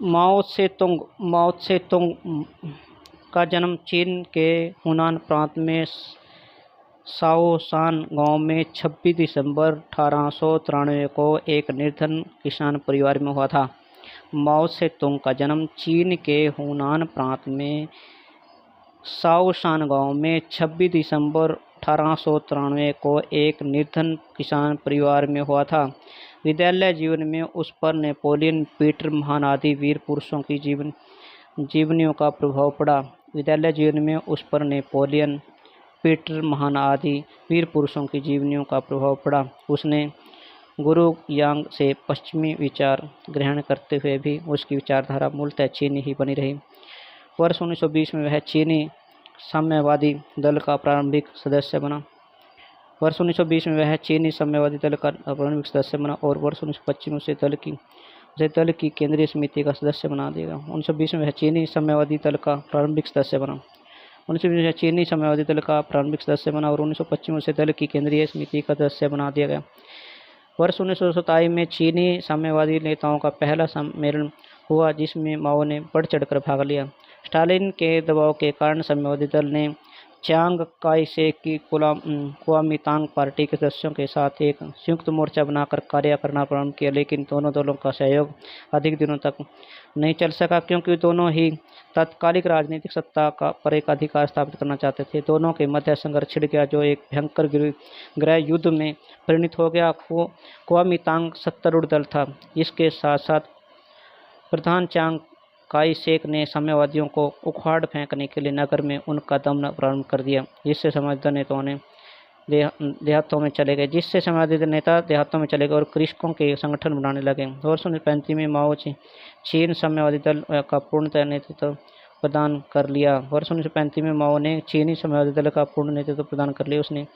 माओ से तुंग का जन्म चीन के हुनान प्रांत में शाओशान गांव में 26 दिसंबर 1893 को एक निर्धन किसान परिवार में हुआ था। माओ से तुंग का जन्म चीन के हुनान प्रांत में शाओशान गांव में 26 दिसंबर 1893 को एक निर्धन किसान परिवार में हुआ था। विद्यालय जीवन में उस पर नेपोलियन, पीटर महान आदि वीर पुरुषों की जीवनियों का प्रभाव पड़ा। विद्यालय जीवन में उस पर नेपोलियन, पीटर महान आदि वीर पुरुषों की जीवनियों का प्रभाव पड़ा। उसने गुरु यांग से पश्चिमी विचार ग्रहण करते हुए भी उसकी विचारधारा मूलतः चीनी ही बनी रही। वर्ष 1920 में वह चीनी साम्यवादी दल का प्रारंभिक सदस्य बना। वर्ष 1920 में वह चीनी साम्यवादी दल का प्रारंभिक सदस्य बना और वर्ष 1925 में उसे दल की केंद्रीय समिति का सदस्य बना दिया गया। 1920 में वह चीनी साम्यवादी दल का प्रारंभिक सदस्य बना। 1920 में चीनी साम्यवादी दल का प्रारंभिक सदस्य बना और 1925 में उसे दल की केंद्रीय समिति का सदस्य बना दिया गया। वर्ष 1927 में चीनी साम्यवादी नेताओं का पहला सम्मेलन हुआ जिसमें माओ ने बढ़ चढ़कर भाग लिया। स्टालिन के दबाव के कारण साम्यवादी दल ने चियांग काई शेक की कुओमिंतांग पार्टी के सदस्यों के साथ एक संयुक्त मोर्चा बनाकर कार्य करना प्रारंभ किया, लेकिन दोनों दलों का सहयोग अधिक दिनों तक नहीं चल सका क्योंकि दोनों ही तात्कालिक राजनीतिक सत्ता पर एक अधिकार स्थापित करना चाहते थे। दोनों के मध्य संघर्ष छिड़ गया जो एक भयंकर गृह युद्ध में परिणत हो गया। कुओमिंतांग सत्तारूढ़ दल था। इसके साथ साथ प्रधान चियांग काई शेक ने साम्यवादियों को उखाड़ फेंकने के लिए नगर में उनका दमन प्रारंभ कर दिया, जिससे साम्यवादी नेताओं ने देहातों में चले गए और कृषकों के संगठन बनाने लगे। वर्ष 1935 में माओ चीन साम्यवादी दल का पूर्णतः नेतृत्व प्रदान कर लिया। वर्ष 1935 में माओ ने चीनी साम्यवादी दल का पूर्ण नेतृत्व प्रदान कर लिया। उसने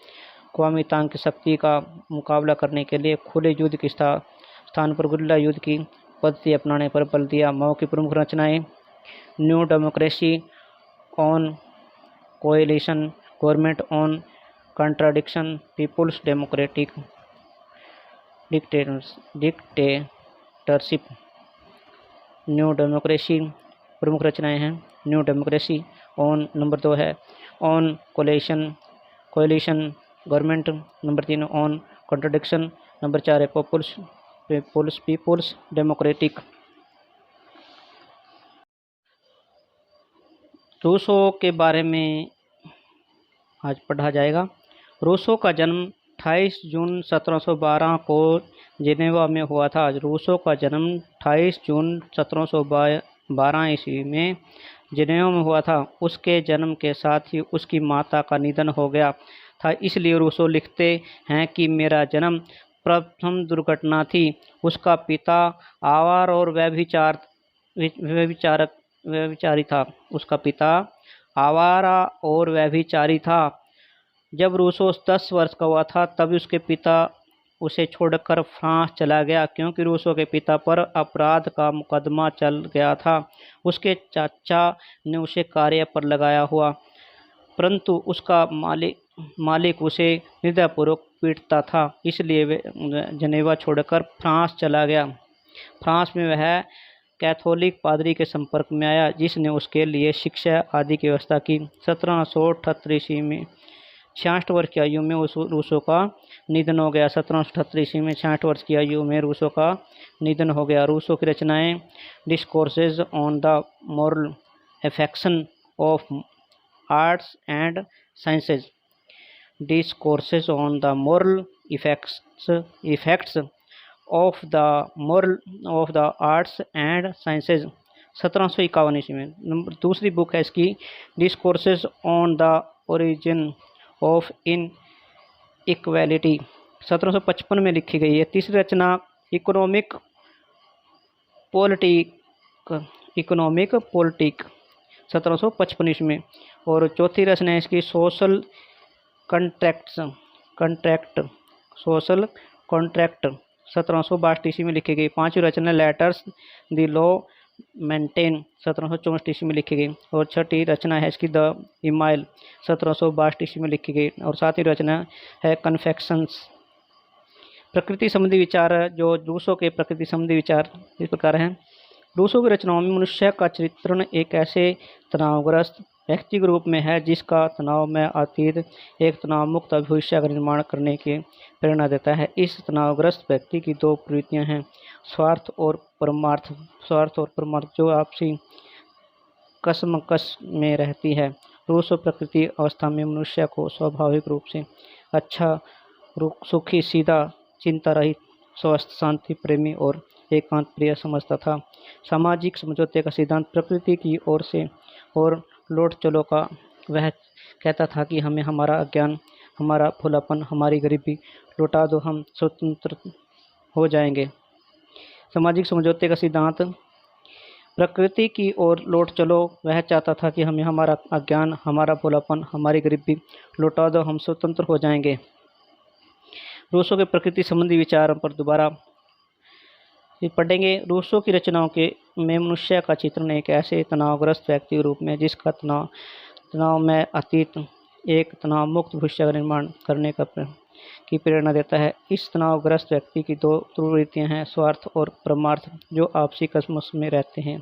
कुओमिंतांग की शक्ति का मुकाबला करने के लिए खुले युद्ध के स्थान पर गुरिल्ला युद्ध की पद्धति अपनाने पर बल दिया। माओ की प्रमुख रचनाएं new democracy on coalition, government on contradiction, people's democratic dictatorship. New democracy प्रमुख रचनाएं हैं न्यू डेमोक्रेसी ऑन, नंबर 2 है on coalition government, number 3 on contradiction, number 4 है पीपुल्स डेमोक्रेटिक। रूसो के बारे में आज पढ़ा जाएगा। रूसो का जन्म 28 जून 1712 को जिनेवा में हुआ था। रूसो का जन्म 28 जून 1712 ईस्वी में जिनेवा में हुआ था। उसके जन्म के साथ ही उसकी माता का निधन हो गया था, इसलिए रूसो लिखते हैं कि मेरा जन्म प्रथम दुर्घटना थी। उसका पिता आवार और व्यभिचारी था। उसका पिता आवारा और व्यभिचारी था। जब रूसो 10 वर्ष का हुआ था तब उसके पिता उसे छोड़कर फ्रांस चला गया क्योंकि रूसो के पिता पर अपराध का मुकदमा चल गया था। उसके चाचा ने उसे कार्य पर लगाया हुआ, परंतु उसका मालिक उसे निर्दयपूर्वक पीटता था, इसलिए वे जनेवा छोड़कर फ्रांस चला गया। फ्रांस में वह कैथोलिक पादरी के संपर्क में आया जिसने उसके लिए शिक्षा आदि की व्यवस्था की। 1778 ईस्वी में 66 वर्ष की आयु में रूसो का निधन हो गया। 1778 ईस्वी में 66 वर्ष की आयु में रूसो का निधन हो गया। रूसो की रचनाएं discourses on the moral affection of arts and sciences, discourses on the moral effects of the arts and sciences, 1751 ईस्वी में। दूसरी बुक है इसकी discourses on the origin of in equality, 1755 में लिखी गई है। तीसरी रचना इकोनॉमिक पॉलिटिक 1755 ईस्वी में। और चौथी रचना है इसकी सोशल कॉन्ट्रैक्ट 1762 ईस्वी में लिखी गई। पांचवी रचना लेटर्स द लॉ मेंटेन 1764 ईस्वी में लिखी गई। और छठी रचना है इसकी द इमाइल 1762 ईस्वी में लिखी गई। और सातवीं रचना है कन्फेक्शंस। प्रकृति संबंधी विचार, जो रूसो के प्रकृति संबंधी विचार इस प्रकार हैं। रूसो की रचनाओं में मनुष्य का चित्रण एक ऐसे तनावग्रस्त व्यक्ति के रूप में है जिसका तनाव में अतीत एक तनाव मुक्त भविष्य का निर्माण करने की प्रेरणा देता है। इस तनावग्रस्त व्यक्ति की दो प्रवृत्तियां हैं, स्वार्थ और परमार्थ। स्वार्थ और परमार्थ जो आपसी कसमकस में रहती है। रूसो प्रकृति अवस्था में मनुष्य को स्वाभाविक रूप से अच्छा, सुखी, सीधा, चिंता रहित, स्वस्थ, शांति प्रेमी और एकांत प्रिय समझता था। सामाजिक समझौते का सिद्धांत प्रकृति की ओर से और लौट चलो का वह कहता था कि हमें हमारा अज्ञान, हमारा भोलापन, हमारी गरीबी लौटा दो, हम स्वतंत्र हो जाएंगे। सामाजिक समझौते का सिद्धांत प्रकृति की ओर लौट चलो वह चाहता था कि हमें हमारा अज्ञान, हमारा भोलापन, हमारी गरीबी लौटा दो, हम स्वतंत्र हो जाएंगे। रूसो के प्रकृति संबंधी विचारों पर दोबारा पढ़ेंगे। रूसो की रचनाओं के में मनुष्य का चित्रण एक ऐसे तनावग्रस्त व्यक्ति के रूप में जिसका तनाव में अतीत एक तनाव मुक्त भविष्य का निर्माण करने की प्रेरणा देता है। इस तनावग्रस्त व्यक्ति की दो प्रवृत्तियां हैं, स्वार्थ और परमार्थ, जो आपसी कसमस में रहते हैं।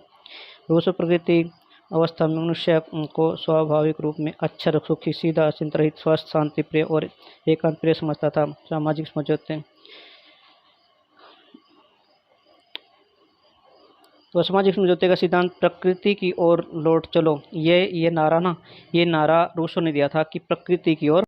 रूसो प्रकृति अवस्था में मनुष्य को स्वाभाविक रूप में अच्छा, सुखी, सीधा, चिंता रहित, स्वस्थ, शांति प्रिय और एकांत प्रिय समझता था। सामाजिक समझौते तो सामाजिक समझौते का सिद्धांत प्रकृति की ओर लौट चलो, ये नारा रूसो ने दिया था कि प्रकृति की ओर